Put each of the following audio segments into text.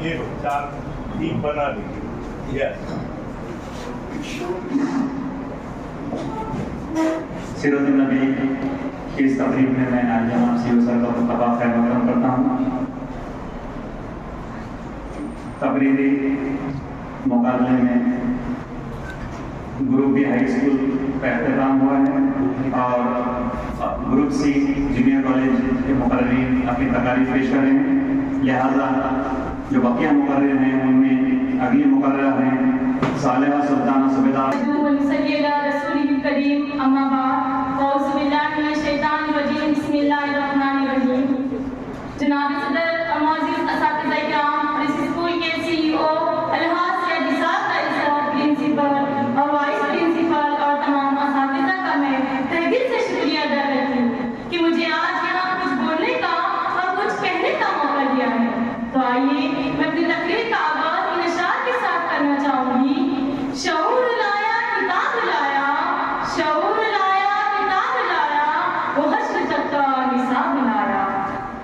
ये 4-3 बना दीजिए। यस। सिरोजुन नबी की इस तकरीब में मैं जनाब सीओ सर का मुस्तफा खैर मकरम करता हूँ। तकरीरी मुकाबले में ग्रुप बी हाई स्कूल का एहतराम हुआ है और ग्रुप सी जूनियर कॉलेज के मुकर्रीन अपनी तकारीफ पेश कर रहे हैं। लिहाजा जो बकिया मुकर्रीन हैं उनमें अगली मुकर्ररा हैं सालेहा सुल्ताना सुबेदार। जनाब सदर मोअज़्ज़िज़ असातिज़ा इकराम, इस स्कूल के CEO अलहाज सैयद इसाक का प्रिंसिपल और वाइस प्रिंसिपल और तमाम असातिज़ा का मैं तहे दिल से शुक्रिया अदा करती हूँ कि मुझे आज यहाँ कुछ बोलने का और कुछ कहने का मौका दिया है। तो आइए मैं अपनी तकरीर का आगाज़ इन अशआर के साथ करना चाहूँगी। शऊर लाया किताब लाया, शऊर लाया किताब लाया, वो हश्र तक का निसाब लाया।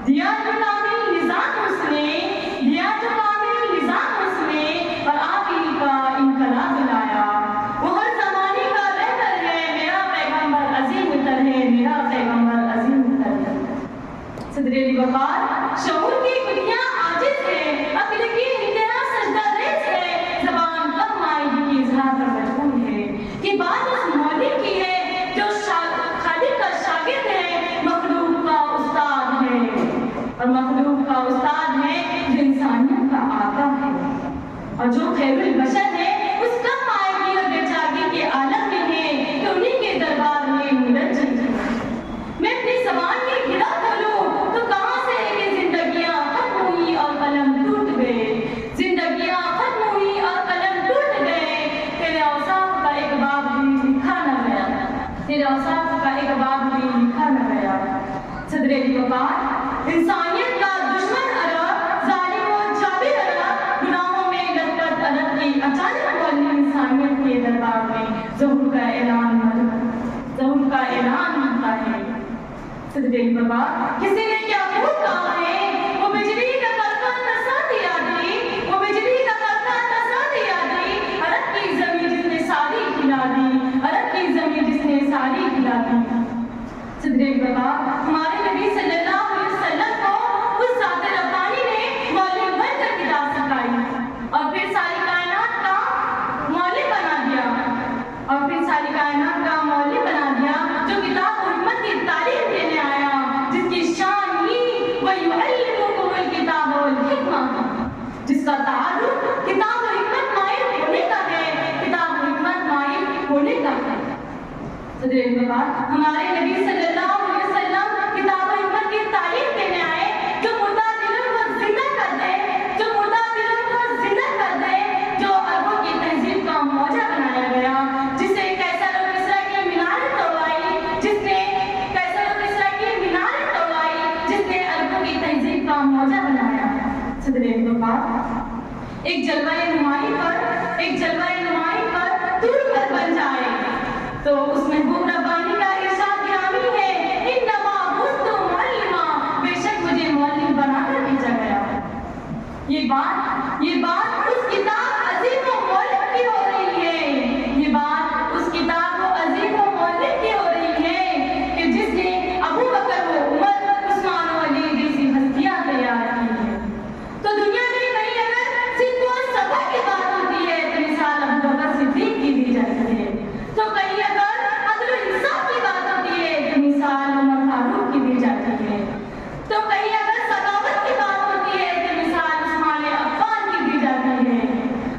दिया जो कामिल निज़ाम उसने, दिया जो कामिल निज़ाम उसने, और आखिर का इनकलाब लाया। वो हर ज़माने का रहबर है, मेरा पैगंबर अज़ीम तर है, मेरा पैगंबर अज़ीम तर है। सदरे वक़ार शऊर की कुटियाँ आजिज़ है, अक्ल की इंतहा सजदा रेज़ है, ज़बान कब मायगी की इज़हार पर मजबूर है। कि बात उस मौलिक की है जो खालिक का शागिर्द है, मखलूक का उस्ताद है, और मखलूक का उस्ताद है जो इंसानियत का आका है, और जो खैरुल बशर है उसका मायगी और बेचागी के आलम में है तो उन्हीं के दरबार में मुलज्जम है। मैं अपनी ज़बान की गिरा खोलूं तो कहाँ से कि जिंदगियाँ खत्म हुई और कलम टूट गए, जिंदगियाँ खत्म हुई और कलम टूट गए। तेरे औसाफ का एक बाब भी लिखा न गया, तेरे औसाफ का एक बाब भी लिखा न गया। सदरे वक़ार इंसानियत का दुश्मन अरब, जालिम और जाबिर अरब, गुनाहों में लथपथ अरब की अचानक बोलने इंसानियत के दरबार में ज़हूर का ऐलान होता है। सदरे वक़ार किसी ने क्या खूब कहा है, वो बिजली का करता तसा दिया दी, वो बिजली का करता तसा दिया दी, अरब की ज़मीं जिसने सारी खिला दी, अरब की ज़मीं जिसने सारी खिला दी। सदरे वक़ार हमारे नबी सल्लल्लाहु अलैहि वसल्लम को उस ज़ात रब्बानी ने मौलिक बनकर किताब सिखाई और फिर सारी कायनात का मौलिक बना दिया, और फिर सारी कायनात का मौलिक बना दिया, जो किताब और हिकमत की तालीम देने आया, जिसकी शान ही व युअल्लिमुकुमुल किताब वल हिकमा, जिसका ताल्लुक किताब और हिकमत माहिर होने का है, किताब और हिकमत माहिर होने का है। सदरे वक़ार हमारे नबी सल्लल्लाहु अलैहि वसल्लम किताब और हिकमत की तालीम देने आए, जो मुर्दा दिलों को जिंदा कर दे, जो मुर्दा दिलों को जिंदा कर दे, जो अरबों की तहजीब का मौजा बनाया गया, जिसे कैसर और किस्रा की मीनारें तोड़वाई, जिसने कैसर और किस्रा की मीनारें तोड़वाई, जिसने अरबों की तहजीब का मौजा बनाया। सदरे वक़ार एक जलवाए नुमाई पर तूर पर बन जाए तो उस महबूब रब्बानी का इरशाद गिरामी है, इन्नमा बुस्तु मुअल्लिमा, बेशक मुझे मौलिम बनाकर भेजा गया। ये बात उस किताब अज़ीम व मौलिम की हो रही है, ये बात उस किताब व अज़ीम व मौलिम की हो रही है कि जिसने अबू बकर व उमर, उस्मान व अली जैसी हस्तियां तैयार की हैं। तो दुनिया में कहीं अगर सिद्ध व सफा की बात होती है तो मिसाल अबू बकर सिद्दीक़ की दी जाती है, तो कहीं अगर अदल व इंसाफ की बात होती है तो मिसाल उमर फारूक की दी जाती है, तो कहीं अगर सगावत की बात होती है तो मिसाल उस्मान अफ़्फ़ान की दी जाती है,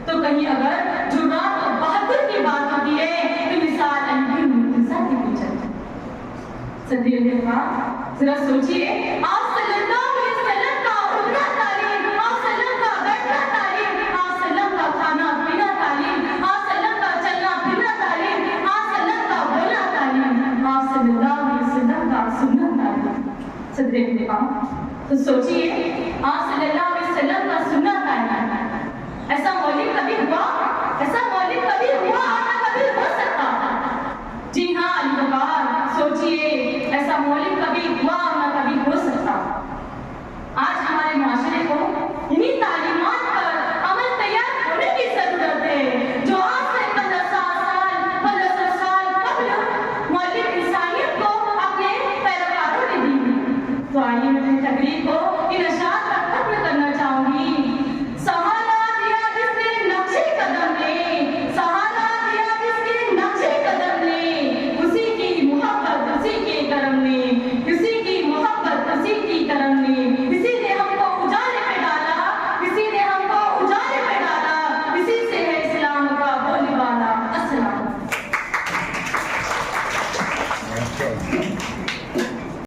तो कहीं अगर जुर्रात और बहादुर की बात होती है तो मिसाल अली बिन मुर्तज़ा की दी जाती है। सदरे वक़ार जरा सोचिए, आप सल्लल्लाहु अलैहि वसल्लम का उठना तालीम, आप सल्लम का बैठना तालीम, आप सल्लम का खाना पीना तालीम, आप सल्लम का चलना फिरना तालीम, आप सल्लम का बोलना तालीम, आप सल्लल्लाहु अलैहि वसल्लम का सुनना तालीम। सदरे वक़ार तो सोचिए, आप